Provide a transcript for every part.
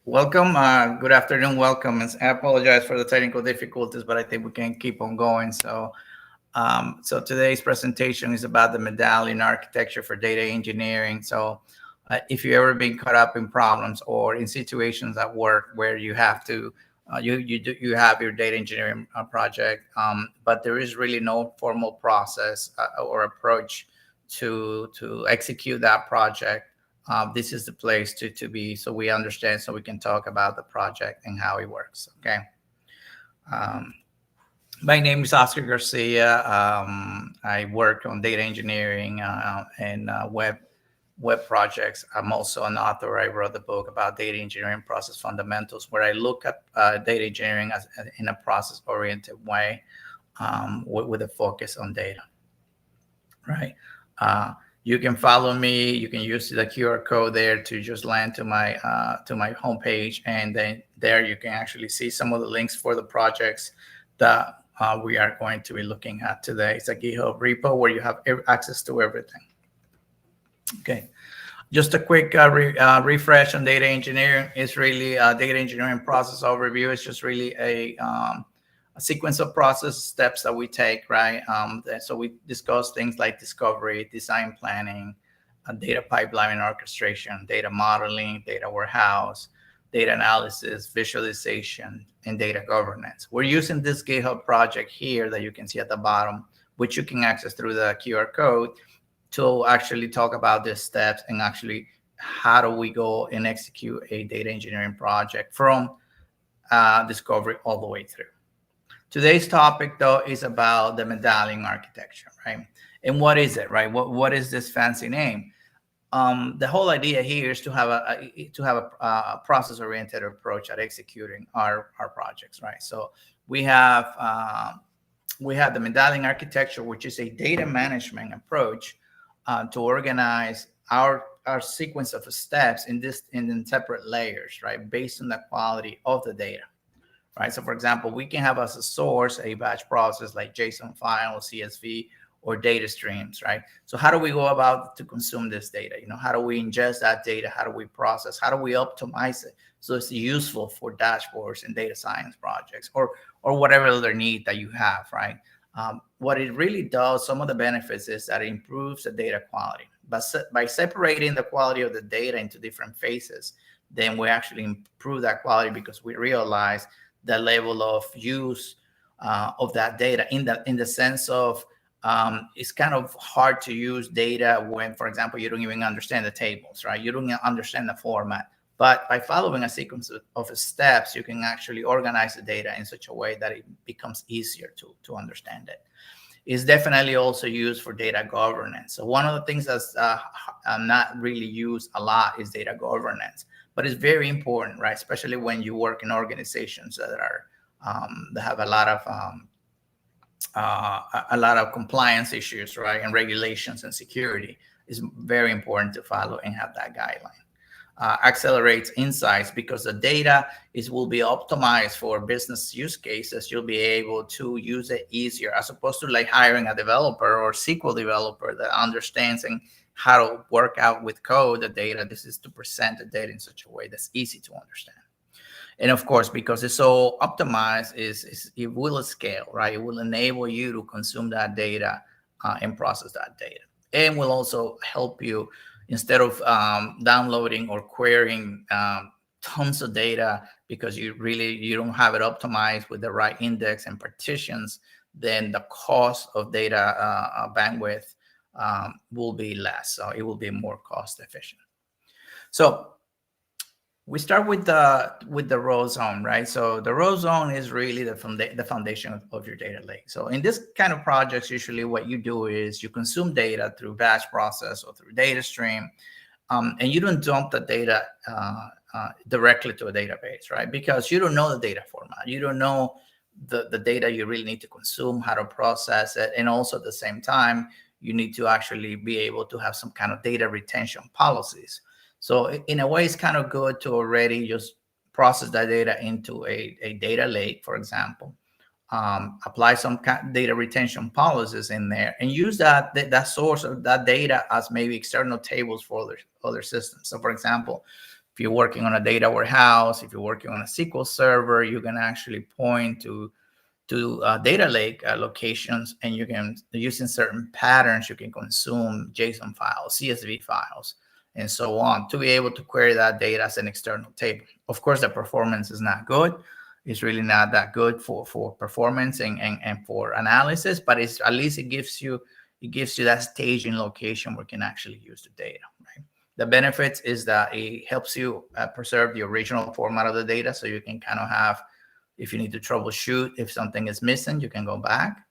Welcome. Good afternoon. Welcome. I apologize for the technical difficulties, but I think we can keep on going. So today's presentation is about the Medallion Architecture for data engineering. If you've ever been caught up in problems or in situations at work where you have to, you have your data engineering project, but there is really no formal process or approach to execute that project. This is the place to be, so we understand, so we can talk about the project and how it works. Okay. Um, my name is Oscar Garcia. I work on data engineering and web projects. I'm also an author. I wrote a book about data engineering process fundamentals, where I look at data engineering in a process-oriented way, with a focus on data. Right. You can follow me. You can use the QR code there to just land to my homepage, and then there you can actually see some of the links for the projects that we are going to be looking at today. It's a GitHub repo where you have access to everything. Okay. Just a quick refresh on data engineering. It's really data engineering process overview. It's just really a sequence of process steps that we take, right? So we discuss things like discovery, design planning, data pipeline orchestration, data modeling, data warehouse, data analysis, visualization, and data governance. We're using this GitHub project here that you can see at the bottom, which you can access through the QR code, to actually talk about these steps and actually how do we go and execute a data engineering project from discovery all the way through. Today's topic, though, is about the Medallion Architecture, right? And what is it, right? What is this fancy name? The whole idea here is to have a process-oriented approach at executing our projects, right? So we have the Medallion Architecture, which is a data management approach to organize our sequence of steps in separate layers, right, based on the quality of the data. Right. So, for example, we can have as a source a batch process like JSON file, CSV, or data streams. Right. So, how do we go about to consume this data? How do we ingest that data? How do we process? How do we optimize it so it's useful for dashboards and data science projects or whatever other need that you have? Right. What it really does, some of the benefits is that it improves the data quality. But by separating the quality of the data into different phases, then we actually improve that quality because we realize the level of use of that data in the sense of it's kind of hard to use data when, for example, you don't even understand the tables, right? You don't understand the format. But by following a sequence of steps, you can actually organize the data in such a way that it becomes easier to understand it. It's definitely also used for data governance. So one of the things that's not really used a lot is data governance, but it's very important, right? Especially when you work in organizations that have a lot of compliance issues, right, and regulations and security. Is very important to follow and have that guideline. Accelerates insights because the data will be optimized for business use cases. You'll be able to use it easier as opposed to like hiring a developer or SQL developer that understands and how to work out with code the data. This is to present the data in such a way that's easy to understand. And of course, because it's so optimized, it will scale, right? It will enable you to consume that data and process that data, and will also help you. Instead of downloading or querying tons of data because you don't have it optimized with the right index and partitions, then the cost of data bandwidth will be less. So it will be more cost efficient. So we start with the row zone, right? So the row zone is really the foundation of your data lake. So in this kind of projects, usually what you do is you consume data through batch process or through data stream, and you don't dump the data directly to a database, right? Because you don't know the data format. You don't know the data you really need to consume, how to process it. And also at the same time, you need to actually be able to have some kind of data retention policies. So in a way, it's kind of good to already just process that data into a data lake, for example, apply some data retention policies in there and use that source of that data as maybe external tables for other systems. So for example, If you're working on a data warehouse, if you're working on a SQL server, you can actually point to data lake locations, and you can, using certain patterns, you can consume JSON files, CSV files, and so on, to be able to query that data as an external table. Of course, the performance is not good. It's really not that good for performance and for analysis, but it's, at least it gives you that staging location where you can actually use the data, right? The benefits is that it helps you preserve the original format of the data, so you can kind of have, if you need to troubleshoot, if something is missing, you can go back.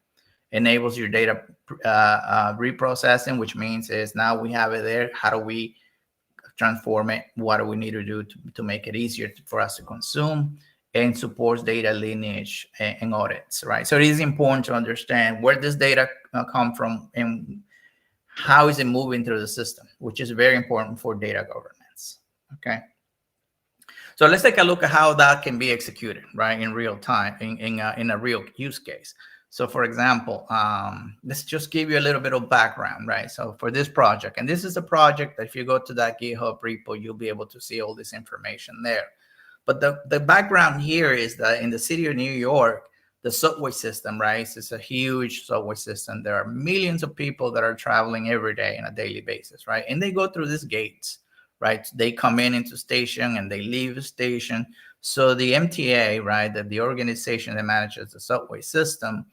Enables your data reprocessing, which means is now we have it there. How do we transform it? What do we need to do to make it easier for us to consume? And supports data lineage and audits, right? So it is important to understand where this data come from and how is it moving through the system, which is very important for data governance, okay? So let's take a look at how that can be executed, right, in real time, in a real use case. So for example, let's just give you a little bit of background, right? So for this project, and this is a project that if you go to that GitHub repo, you'll be able to see all this information there. But the background here is that in the city of New York, the subway system, right? It's a huge subway system. There are millions of people that are traveling every day on a daily basis, right? And they go through these gates, right? They come into station and they leave the station. So the MTA, right, that the organization that manages the subway system,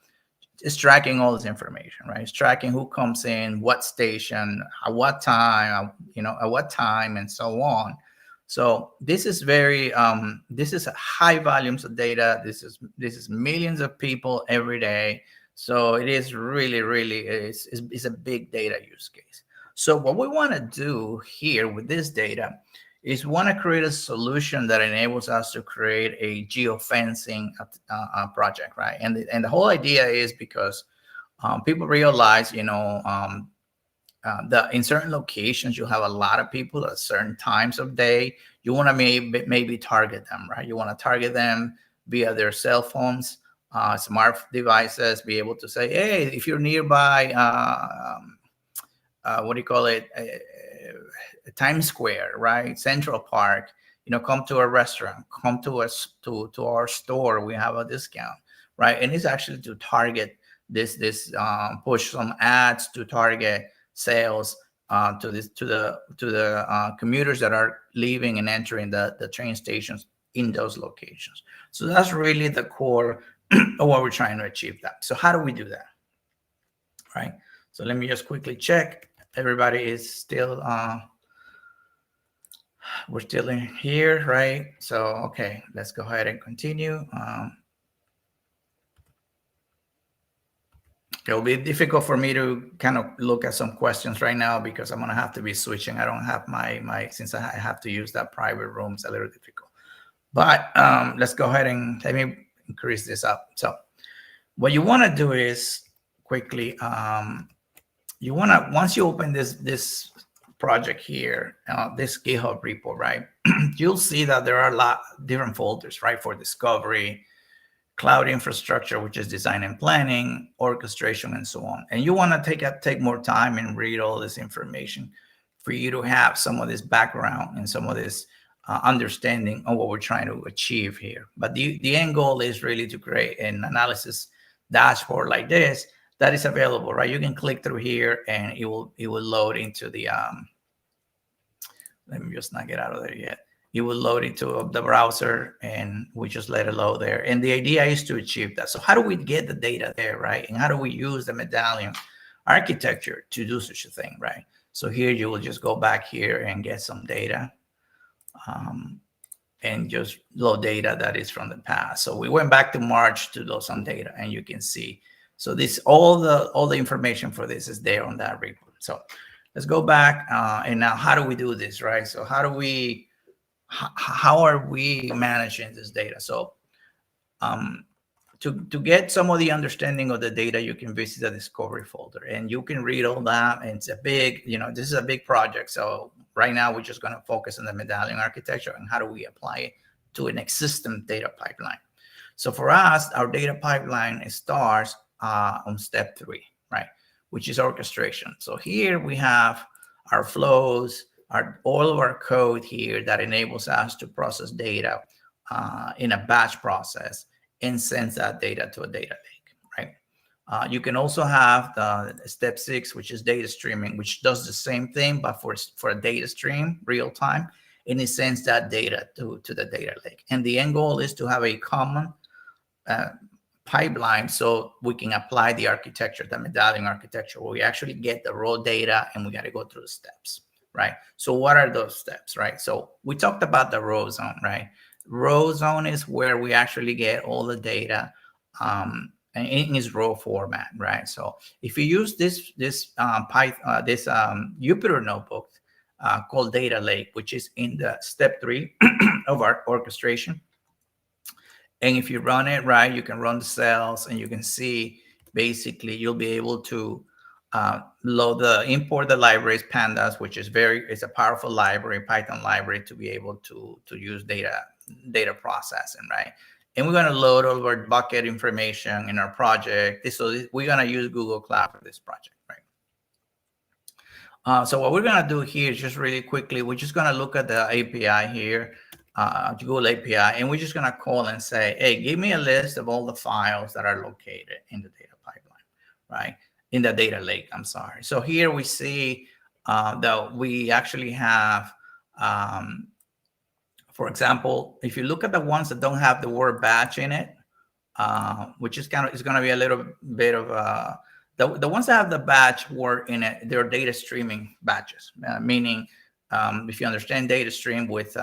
is tracking all this information, right? It's tracking who comes in, what station, at what time, at what time, and so on. So this is very, this is high volumes of data. This is millions of people every day. So it is really, it's a big data use case. So what we want to do here with this data is want to create a solution that enables us to create a geofencing project, right? And the whole idea is because people realize, that in certain locations you have a lot of people at certain times of day. You want to maybe target them, right? You want to target them via their cell phones, smart devices, be able to say, hey, if you're nearby, what do you call it, Times Square, right, Central Park, come to a restaurant, come to us to our store, we have a discount, right? And it's actually to target this push some ads to target sales to the commuters that are leaving and entering the train stations in those locations. So that's really the core of what we're trying to achieve. That. So how do we do that, right? So let me just quickly check. Everybody is still we're still in here, right? So okay, let's go ahead and continue. It'll be difficult for me to kind of look at some questions right now because I'm gonna have to be switching. I don't have my since I have to use that private room, it's a little difficult. But let's go ahead and let me increase this up. So what you want to do is quickly, you want to, once you open this project here, this GitHub repo, right? You'll see that there are a lot of different folders, right? For discovery, cloud infrastructure, which is design and planning, orchestration, and so on. And you want to take more time and read all this information for you to have some of this background and some of this understanding of what we're trying to achieve here. But the end goal is really to create an analysis dashboard like this that is available, right? You can click through here and it will load into the, let me just not get out of there yet. It will load into the browser and we just let it load there. And the idea is to achieve that. So how do we get the data there, right? And how do we use the Medallion architecture to do such a thing, right? So here you will just go back here and get some data. And just load data that is from the past. So we went back to March to load some data, and you can see. So this all the information for this is there on that report. So let's go back, and now how do we do this, right? So how are we managing this data? So to get some of the understanding of the data, you can visit the discovery folder, and you can read all that. And it's a big, this is a big project. So right now, we're just going to focus on the Medallion architecture and how do we apply it to an existing data pipeline. So for us, our data pipeline starts on step 3, right, which is orchestration. So here we have our flows, all of our code here that enables us to process data in a batch process and sends that data to a data lake, right? You can also have the step 6, which is data streaming, which does the same thing, but for a data stream, real time, and it sends that data to the data lake. And the end goal is to have a common pipeline so we can apply the architecture, the Medallion architecture, where we actually get the raw data and we got to go through the steps, right? So what are those steps, right? So we talked about the row zone, right? Row zone is where we actually get all the data in its raw format, right? So if you use this Jupyter notebook called Data Lake, which is in the step 3 of our orchestration, and if you run it right, you can run the cells and you can see, basically, you'll be able to import the libraries, pandas, which is it's a powerful library, Python library, to be able to use data processing, right? And we're going to load all of our bucket information in our project. So we're going to use Google Cloud for this project, right? So what we're going to do here is just really quickly, we're just going to look at the API here, Google API, and we're just going to call and say, hey, give me a list of all the files that are located in the data pipeline, right? In the data lake, I'm sorry. So here we see that we actually have, for example, if you look at the ones that don't have the word batch in it, which is going to be a little bit of the ones that have the batch word in it, they're data streaming batches, meaning if you understand data stream with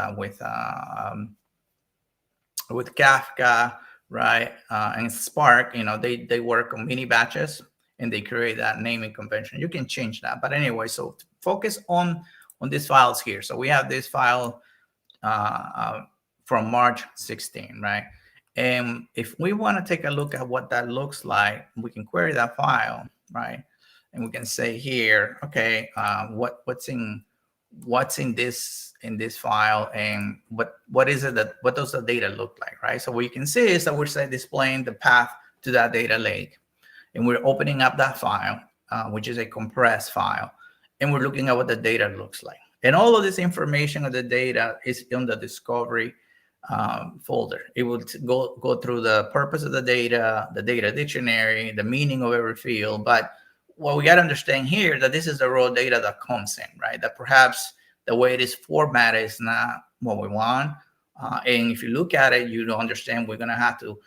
Kafka, right, and Spark, they work on mini batches and they create that naming convention. You can change that, but anyway, so focus on these files here. So we have this file from March 16, right? And if we want to take a look at what that looks like, we can query that file, right? And we can say here, okay, what's in this file, and what does the data look like, right? So what you can see is that we're displaying the path to that data lake, and we're opening up that file, which is a compressed file, and we're looking at what the data looks like. And all of this information of the data is in the discovery folder. It will go through the purpose of the data dictionary, the meaning of every field. But what we got to understand here, that this is the raw data that comes in, right? That perhaps the way it is formatted is not what we want. And if you look at it, you don't understand we're going to have to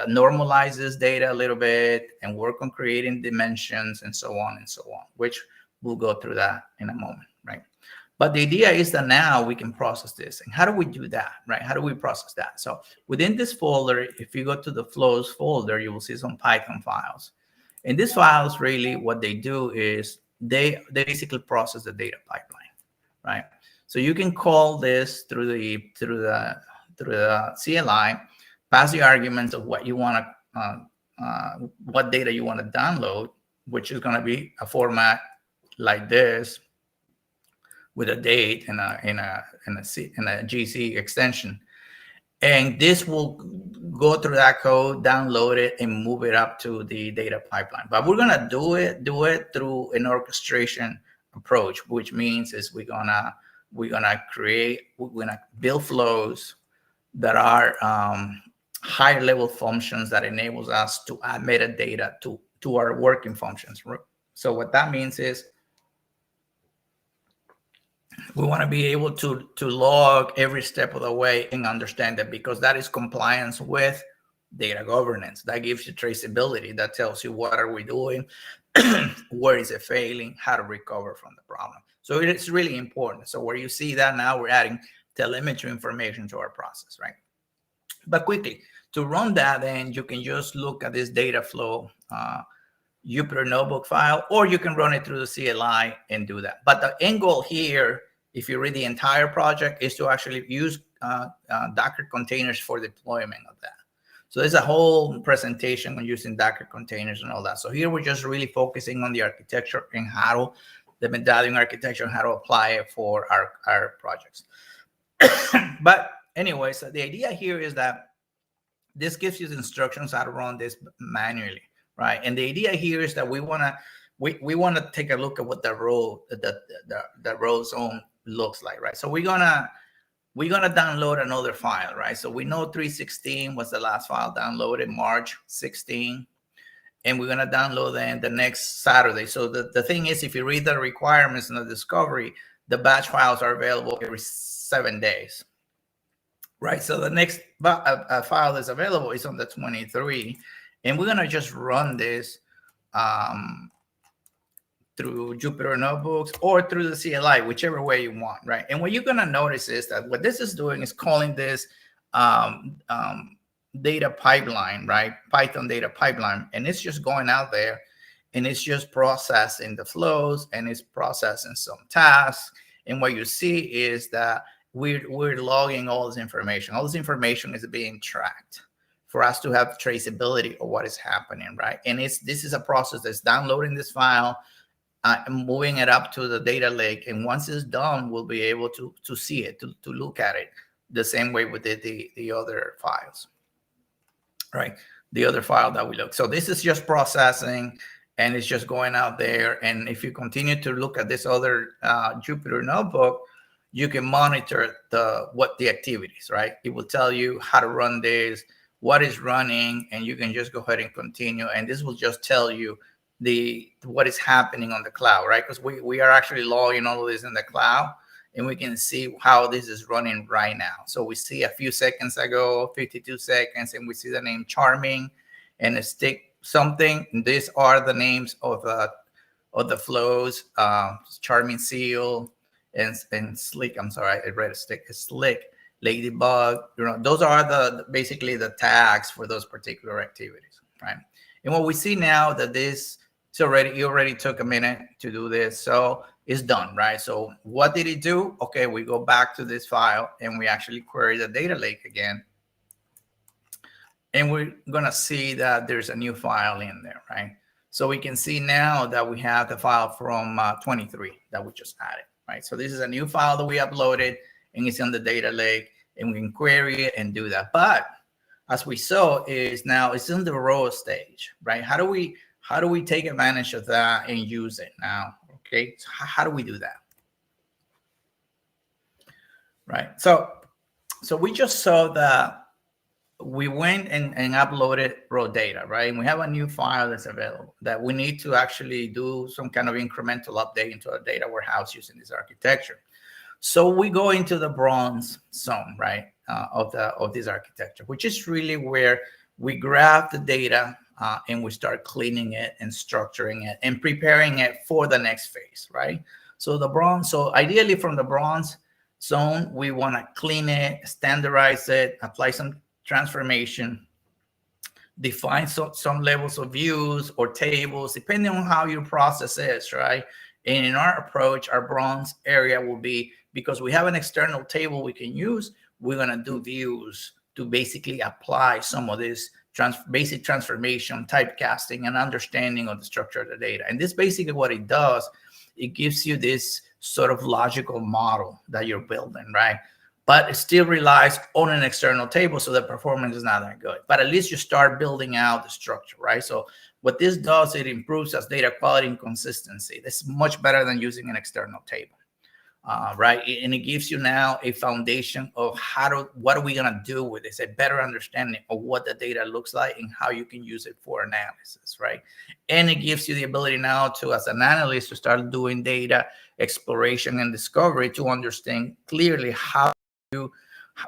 normalize this data a little bit and work on creating dimensions and so on and so on, which we'll go through that in a moment, right? But the idea is that now we can process this. And how do we do that, right? How do we process that? So within this folder, if you go to the flows folder, you will see some Python files. And these files, really, what they do is they basically process the data pipeline, right? So you can call this through the CLI, pass the arguments of what you want to, what data you want to download, which is going to be a format like this, with a date and a GC extension. And this will go through that code, download it, and move it up to the data pipeline. But we're gonna do it through an orchestration approach, which means is we're gonna build flows that are higher level functions that enables us to add metadata to our working functions. So what that means is we want to be able to log every step of the way and understand that, because that is compliance with data governance. That gives you traceability. That tells you what are we doing, where is it failing, how to recover from the problem. So it's really important. So where you see that now, we're adding telemetry information to our process, right? But quickly, to run that, then you can just look at this data flow Jupyter notebook file, or you can run it through the CLI and do that. But the end goal here, if you read the entire project, is to actually use Docker containers for deployment of that. So there's a whole presentation on using Docker containers and all that. So here we're just really focusing on the architecture and the Medallion architecture and how to apply it for our projects. But anyway, so the idea here is that this gives you the instructions how to run this manually, right? And the idea here is that we want we want to take a look at what the row zone looks like, right? So we're gonna download another file, right? So we know 316 was the last file downloaded, March 16, and we're gonna download then the next Saturday. So the thing is, if you read the requirements in the discovery, the batch files are available every 7 days, right? So the next file that's available is on the 23, and we're gonna just run this through Jupyter Notebooks or through the CLI, whichever way you want, right? And what you're gonna notice is that what this is doing is calling this data pipeline, right? Python data pipeline, and it's just going out there and it's just processing the flows and it's processing some tasks. And what you see is that we're logging all this information. All this information is being tracked for us to have traceability of what is happening, right? And this is a process that's downloading this file, moving it up to the data lake, and once it's done, we'll be able to see it, to look at it the same way we did the other files, right? The other file that we looked. So this is just processing, and it's just going out there. And if you continue to look at this other Jupyter notebook, you can monitor what the activities, right? It will tell you how to run this, what is running, and you can just go ahead and continue. And this will just tell you what is happening on the cloud, right? Because we are actually logging all of this in the cloud, and we can see how this is running right now. So we see a few seconds ago, 52 seconds, and we see the name Charming and a stick something. These are the names of the flows, Charming Seal and Slick. I'm sorry, I read a stick. Slick, Ladybug. Those are basically the tags for those particular activities, right? And what we see now that this it already took a minute to do this, so it's done, right? So what did it do? Okay, we go back to this file and we actually query the data lake again, and we're gonna see that there's a new file in there, right? So we can see now that we have the file from 23 that we just added, right? So this is a new file that we uploaded, and it's in the data lake, and we can query it and do that. But as we saw, is now it's in the raw stage, right? How do we take advantage of that and use it now? Okay, so how do we do that? Right. So we just saw that we went and uploaded raw data, right? And we have a new file that's available that we need to actually do some kind of incremental update into our data warehouse using this architecture. So we go into the bronze zone, right, of this architecture, which is really where we grab the data and we start cleaning it and structuring it and preparing it for the next phase, right? So ideally from the bronze zone, we want to clean it, standardize it, apply some transformation, define some levels of views or tables, depending on how your process is, right? And in our approach, our bronze area will be, because we have an external table we can use, we're going to do views to basically apply some of this basic transformation, typecasting, and understanding of the structure of the data. And this basically what it does, it gives you this sort of logical model that you're building, right? But it still relies on an external table, so the performance is not that good. But at least you start building out the structure, right? So what this does, it improves as data quality and consistency. This is much better than using an external table. Right, and it gives you now a foundation of what are we going to do with this, a better understanding of what the data looks like and how you can use it for analysis, right? And it gives you the ability now to, as an analyst, to start doing data exploration and discovery to understand clearly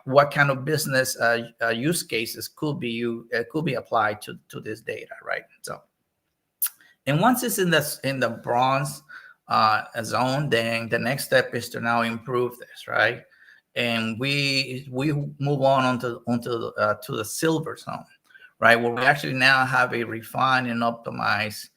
what kind of business use cases could be applied to this data, right? So, and once it's in the bronze zone, then the next step is to now improve this, right? And we move on to the silver zone, right, where we actually now have a refined and optimized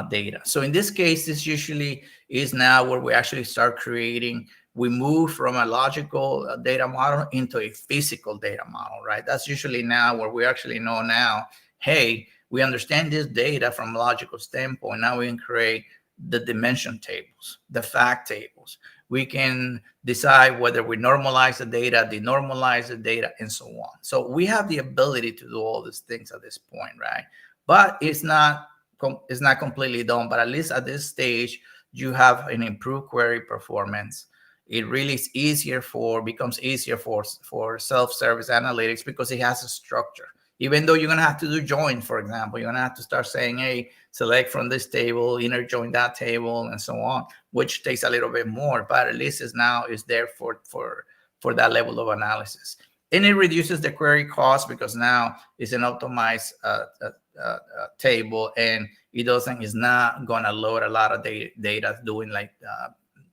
data. So in this case, this usually is now where we actually start creating. We move from a logical data model into a physical data model, right? That's usually now where we actually know now, hey, we understand this data from a logical standpoint. Now we can create the dimension tables, the fact tables. We can decide whether we normalize the data, denormalize the data, and so on. So we have the ability to do all these things at this point, right? But it's not it's not completely done, but at least at this stage, you have an improved query performance. It really is becomes easier for self-service analytics because it has a structure. Even though you're going to have to do join, for example, you're going to have to start saying, hey, select from this table, inner join that table, and so on, which takes a little bit more, but at least is there for that level of analysis. And it reduces the query cost because now it's an optimized table, and is not going to load a lot of data doing like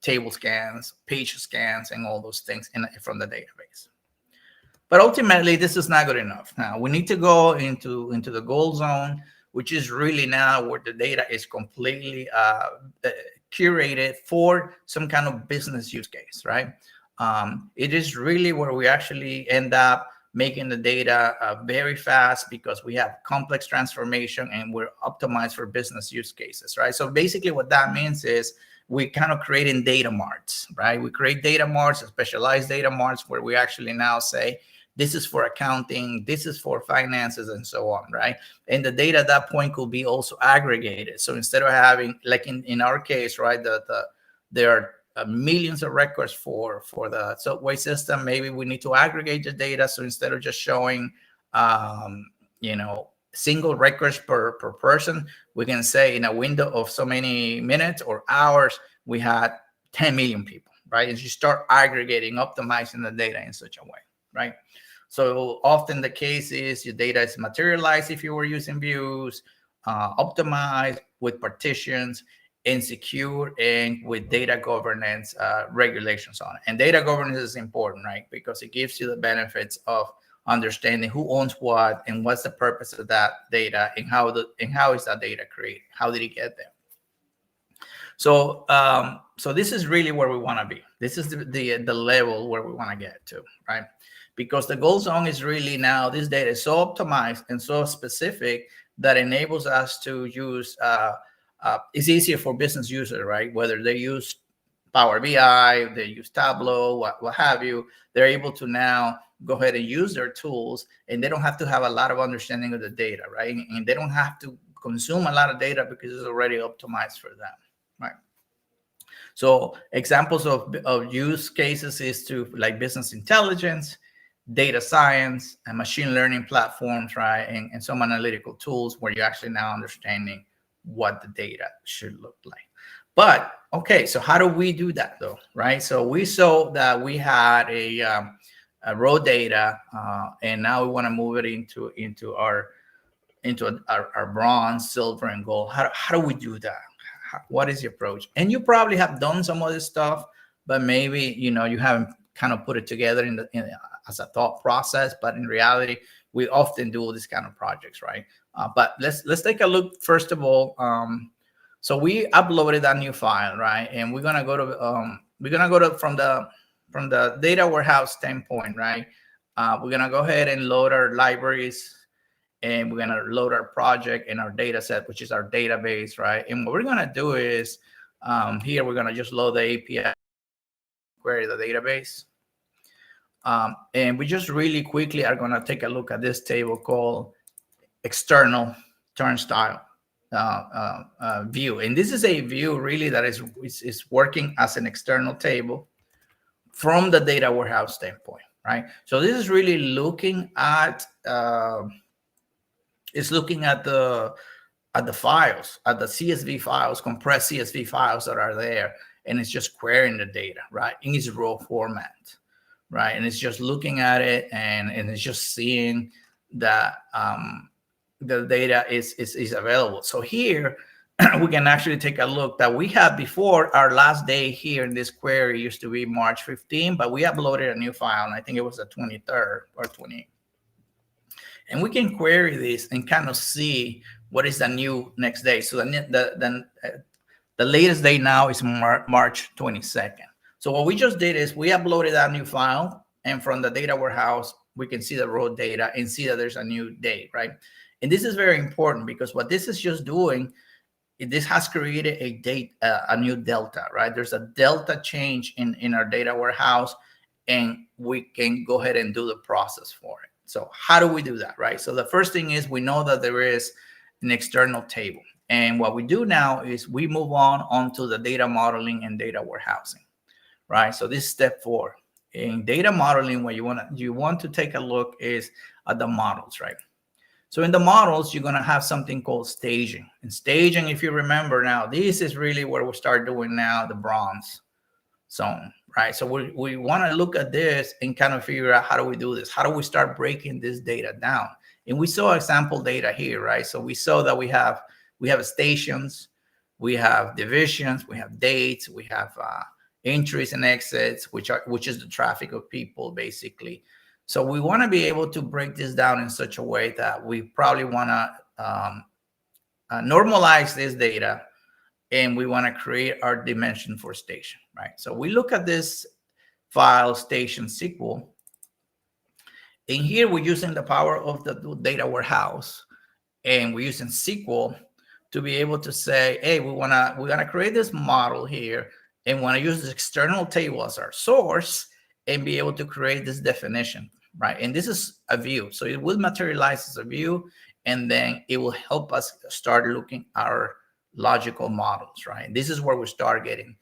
table scans, page scans, and all those things from the database. But ultimately, this is not good enough. Now we need to go into the gold zone, which is really now where the data is completely curated for some kind of business use case, right? It is really where we actually end up making the data very fast because we have complex transformation and we're optimized for business use cases, right? So basically what that means is we kind of creating data marts, right? We create data marts, specialized data marts, where we actually now say, this is for accounting, this is for finances, and so on, right? And the data at that point could be also aggregated. So instead of having, like in our case, right, there are millions of records for the subway system. Maybe we need to aggregate the data. So instead of just showing, single records per person, we can say in a window of so many minutes or hours, we had 10 million people, right? And you start aggregating, optimizing the data in such a way, right? So often the case is your data is materialized if you were using views, optimized with partitions, and secure and with data governance regulations on it. And data governance is important, right? Because it gives you the benefits of understanding who owns what and what's the purpose of that data and how is that data created? How did it get there? So so this is really where we want to be. This is the level where we want to get to, right? Because the gold zone is really now this data is so optimized and so specific that enables us to use it's easier for business users, right? Whether they use Power BI, they use Tableau, what have you, they're able to now go ahead and use their tools, and they don't have to have a lot of understanding of the data, right? And they don't have to consume a lot of data because it's already optimized for them, right? So examples of use cases is to like business intelligence, data science, and machine learning platforms, right? And some analytical tools where you're actually now understanding what the data should look like. But okay, so how do we do that though, right? So we saw that we had a raw data, and now we want to move it into our bronze, silver, and gold. How do we do that? What is the approach? And you probably have done some of this stuff, but maybe you haven't kind of put it together as a thought process. But in reality, we often do this kind of projects, right? But let's take a look first of all. So we uploaded that new file, right? And we're gonna go to from the data warehouse standpoint, right? We're gonna go ahead and load our libraries, and we're gonna load our project and our data set, which is our database, right? And what we're gonna do is here we're gonna just load the API, query the database. And we just really quickly are going to take a look at this table called external turnstile view. And this is a view really that is working as an external table from the data warehouse standpoint, right? So this is really looking at the files, at the CSV files, compressed CSV files that are there, and it's just querying the data, right, in its raw format. Right, and it's just looking at it, and it's just seeing that the data is available. So here we can actually take a look that we had before. Our last day here in this query used to be March 15, but we uploaded a new file, and I think it was the 23rd or 20th. And we can query this and kind of see what is the new next day. So the latest day now is March 22nd. So what we just did is we uploaded that new file, and from the data warehouse, we can see the raw data and see that there's a new date, right? And this is very important because what this is just doing, this has created a new delta, right? There's a delta change in our data warehouse, and we can go ahead and do the process for it. So how do we do that, right? So the first thing is we know that there is an external table. And what we do now is we move on onto the data modeling and data warehousing, right? So this is step 4. In data modeling, what you want to take a look is at the models, right? So in the models, you're going to have something called staging. And staging, if you remember now, this is really where we start doing now the bronze zone, right? So we want to look at this and kind of figure out, how do we do this? How do we start breaking this data down? And we saw example data here, right? So we saw that we have stations, we have divisions, we have dates, we have entries and exits, which is the traffic of people, basically. So we want to be able to break this down in such a way that we probably want to normalize this data, and we want to create our dimension for station, right? So we look at this file, station SQL, and here we're using the power of the data warehouse, and we're using SQL to be able to say, hey, we're gonna create this model here, and want to use this external table as our source, and be able to create this definition, right? And this is a view, so it will materialize as a view, and then it will help us start looking at our logical models, right? This is where we start getting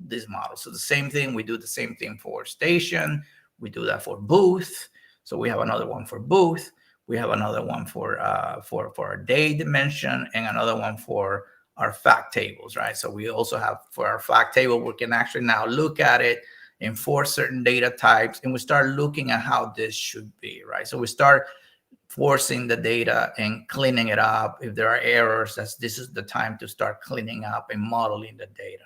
these models. So the same thing, we do the same thing for station, we do that for booth. So we have another one for booth, we have another one for our day dimension, and another one for our fact tables, right? So we also have, for our fact table, we can actually now look at it, enforce certain data types, and we start looking at how this should be, right? So we start forcing the data and cleaning it up. If there are errors, this is the time to start cleaning up and modeling the data.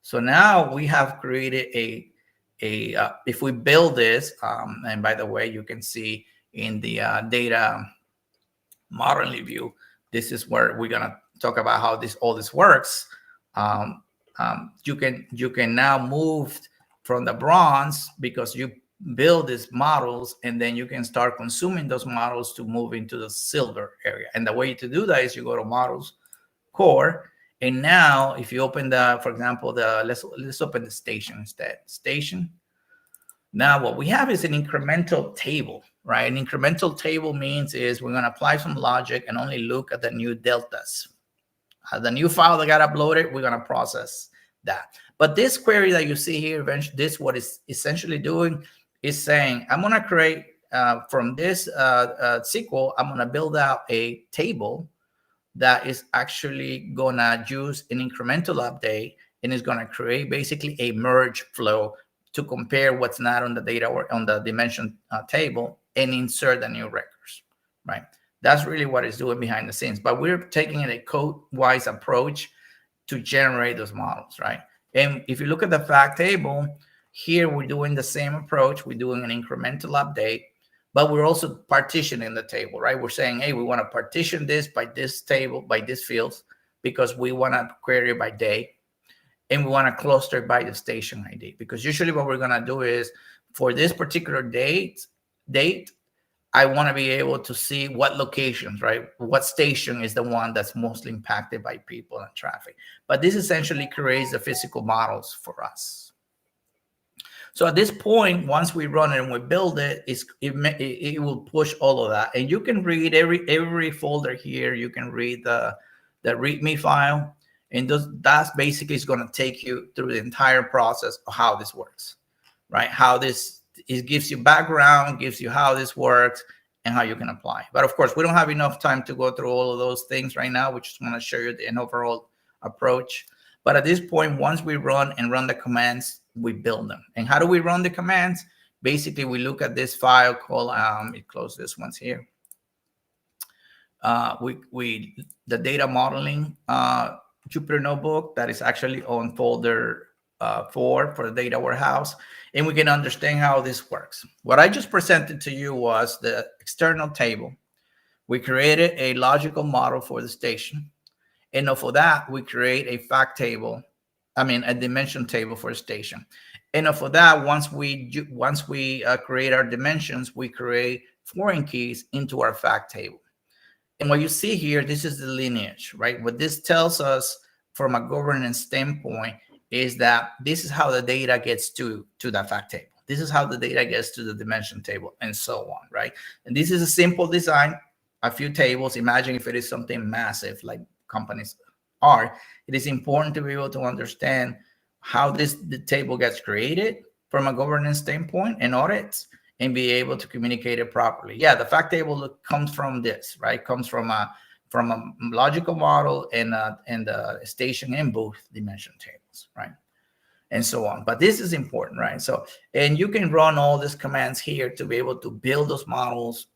So now we have created if we build this, and by the way, you can see in the data modeling view, this is where we're gonna talk about how all this works. You can now move from the bronze, because you build these models, and then you can start consuming those models to move into the silver area. And the way to do that is you go to models, core, and now if you open for example, let's open the station instead. Station. Now what we have is an incremental table, right? An incremental table means is we're going to apply some logic and only look at the new deltas. The new file that got uploaded, we're going to process that. But this query that you see here, what it's essentially doing is saying, I'm going to create from this SQL, I'm going to build out a table that is actually going to use an incremental update, and is going to create basically a merge flow to compare what's not on the data or on the dimension table, and insert the new records, right? That's really what it's doing behind the scenes. But we're taking a code-wise approach to generate those models, right? And if you look at the fact table, here we're doing the same approach. We're doing an incremental update, but we're also partitioning the table, right? We're saying, hey, we want to partition this by this table, by this fields, because we want to query by day, and we want to cluster by the station ID. Because usually what we're going to do is, for this particular date, I want to be able to see what locations, right? What station is the one that's mostly impacted by people and traffic. But this essentially creates the physical models for us. So at this point, once we run it and we build it, it will push all of that. And you can read every folder here. You can read the README file. And that's basically is going to take you through the entire process of how this works, right? It gives you background, gives you how this works, and how you can apply. But of course, we don't have enough time to go through all of those things right now. We just want to show you an overall approach. But at this point, once we run the commands, we build them. And how do we run the commands? Basically, we look at this file called, let close this ones here. The data modeling Jupyter notebook that is actually on folder 4 for the data warehouse, and we can understand how this works. What I just presented to you was the external table. We created a logical model for the station, and for that we create a fact table, a dimension table for a station. And for that, once we create our dimensions, we create foreign keys into our fact table. And what you see here, this is the lineage, right? What this tells us from a governance standpoint is that this is how the data gets to that fact table. This is how the data gets to the dimension table, and so on, right? And this is a simple design, a few tables. Imagine if it is something massive like companies are, it is important to be able to understand how the table gets created from a governance standpoint and audits, and be able to communicate it properly. Yeah, the fact table comes from this, right? Comes from a logical model and the station and booth dimension tables, right? And so on. But this is important, right? So, and you can run all these commands here to be able to build those models.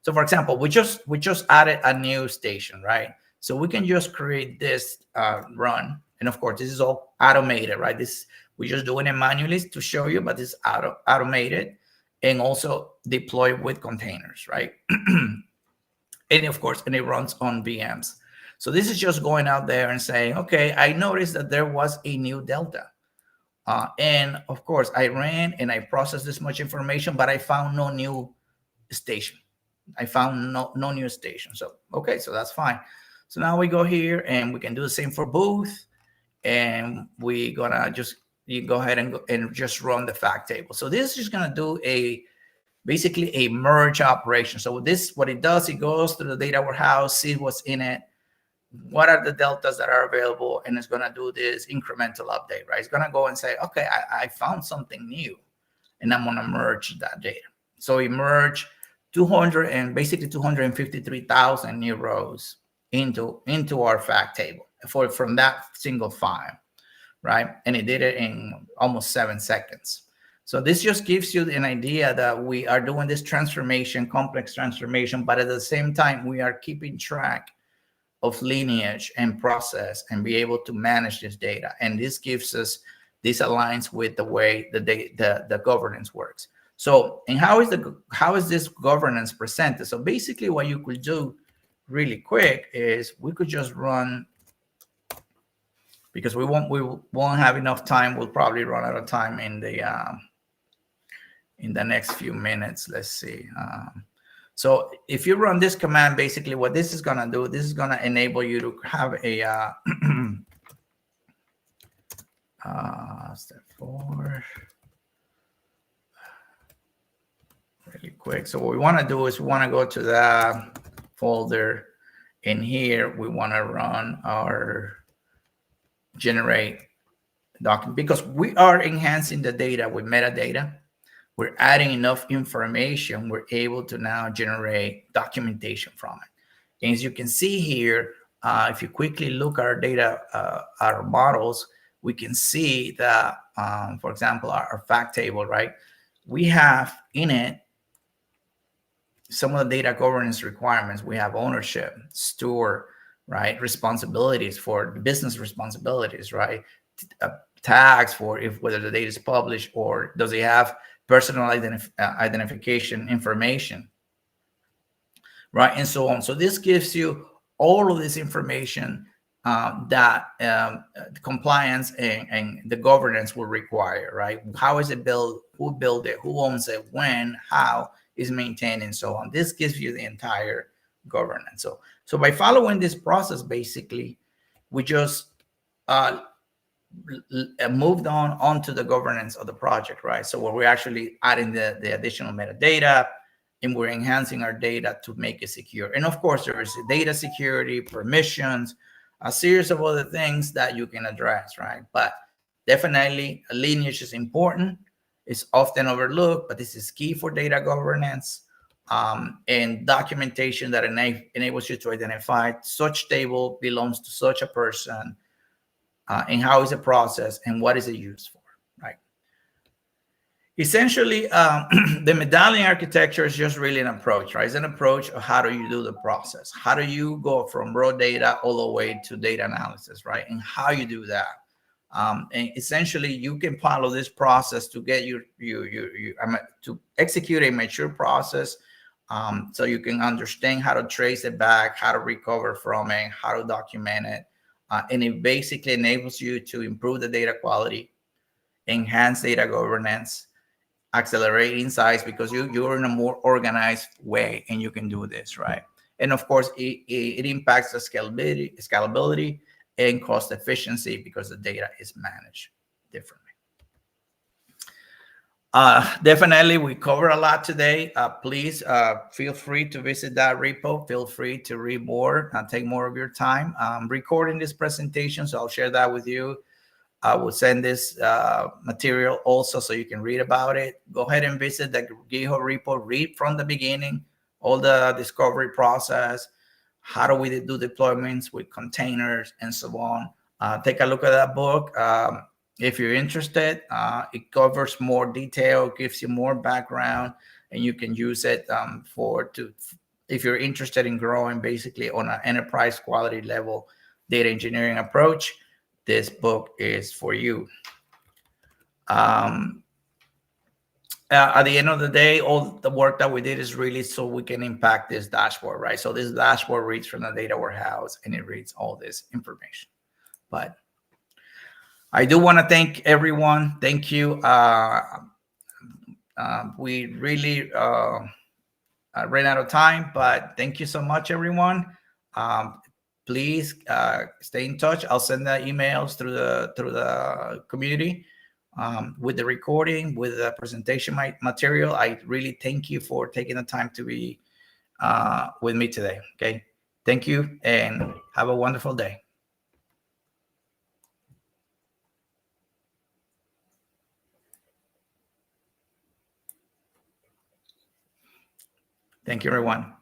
So for example, we just added a new station, right? So we can just create this run. And of course, this is all automated, right? This, we're just doing it manually to show you, but it's automated and also deploy with containers, right? And of course, and it runs on VMs. So this is just going out there and saying, okay, I noticed that there was a new Delta. And of course, I ran and I processed this much information, but I found no new station. I found no new station. So, okay, so that's fine. So now we go here and we can do the same for booth. And we gonna just, you go ahead and just run the fact table. So this is gonna do basically a merge operation. So this, what it does, it goes to the data warehouse, see what's in it, what are the deltas that are available, and it's going to do this incremental update, right? It's going to go and say, okay, I found something new, and I'm going to merge that data. So we merge 200 and basically 253,000 new rows into our fact table from that single file, right? And it did it in almost 7 seconds. So this just gives you an idea that we are doing this transformation, complex transformation, but at the same time, we are keeping track of lineage and process and be able to manage this data. And this gives us, this aligns with the way the governance works. So, and how is this governance presented? So basically what you could do really quick is we could just run, because we won't have enough time. We'll probably run out of time in the next few minutes. Let's see. So if you run this command, basically what this is going to do, this is going to enable you to have a step 4 really quick. So what we want to do is we want to go to the folder. In here, we want to run our generate document, because we are enhancing the data with metadata. We're adding enough information, we're able to now generate documentation from it. And as you can see here, if you quickly look at our data, our models, we can see that, for example, our fact table, right? We have in it some of the data governance requirements. We have ownership, steward, right? Responsibilities for business responsibilities, right? Tags for whether the data is published or does it have personal identification information, right? And so on. So this gives you all of this information that compliance and the governance will require, right? How is it built? Who built it? Who owns it? When? How is maintained? And so on. This gives you the entire governance. So by following this process, basically, we just moved onto the governance of the project, right? So where we're actually adding the additional metadata, and we're enhancing our data to make it secure. And of course, there is data security, permissions, a series of other things that you can address, right? But definitely, lineage is important. It's often overlooked, but this is key for data governance, and documentation that enables you to identify such table belongs to such a person, and how is it processed and what is it used for, right? Essentially, the Medallion architecture is just really an approach, right? It's an approach of how do you do the process? How do you go from raw data all the way to data analysis, right? And how you do that. And essentially, you can follow this process to get to execute a mature process, so you can understand how to trace it back, how to recover from it, how to document it. And it basically enables you to improve the data quality, enhance data governance, accelerate insights, because you're in a more organized way and you can do this, right? And of course, it impacts the scalability and cost efficiency because the data is managed differently. Definitely, we cover a lot today. Please feel free to visit that repo. Feel free to read more and take more of your time. I'm recording this presentation, so I'll share that with you. I will send this material also so you can read about it. Go ahead and visit the GitHub repo. Read from the beginning, all the discovery process. How do we do deployments with containers and so on? Take a look at that book. If you're interested, it covers more detail, gives you more background, and you can use it if you're interested in growing basically on an enterprise quality level data engineering approach. This book is for you. At the end of the day, all the work that we did is really so we can impact this dashboard, right? So this dashboard reads from the data warehouse and it reads all this information. But I do want to thank everyone. Thank you. We really ran out of time, but thank you so much, everyone. Please stay in touch. I'll send the emails through the community with the recording, with the presentation material. I really thank you for taking the time to be with me today. Okay, thank you and have a wonderful day. Thank you, everyone.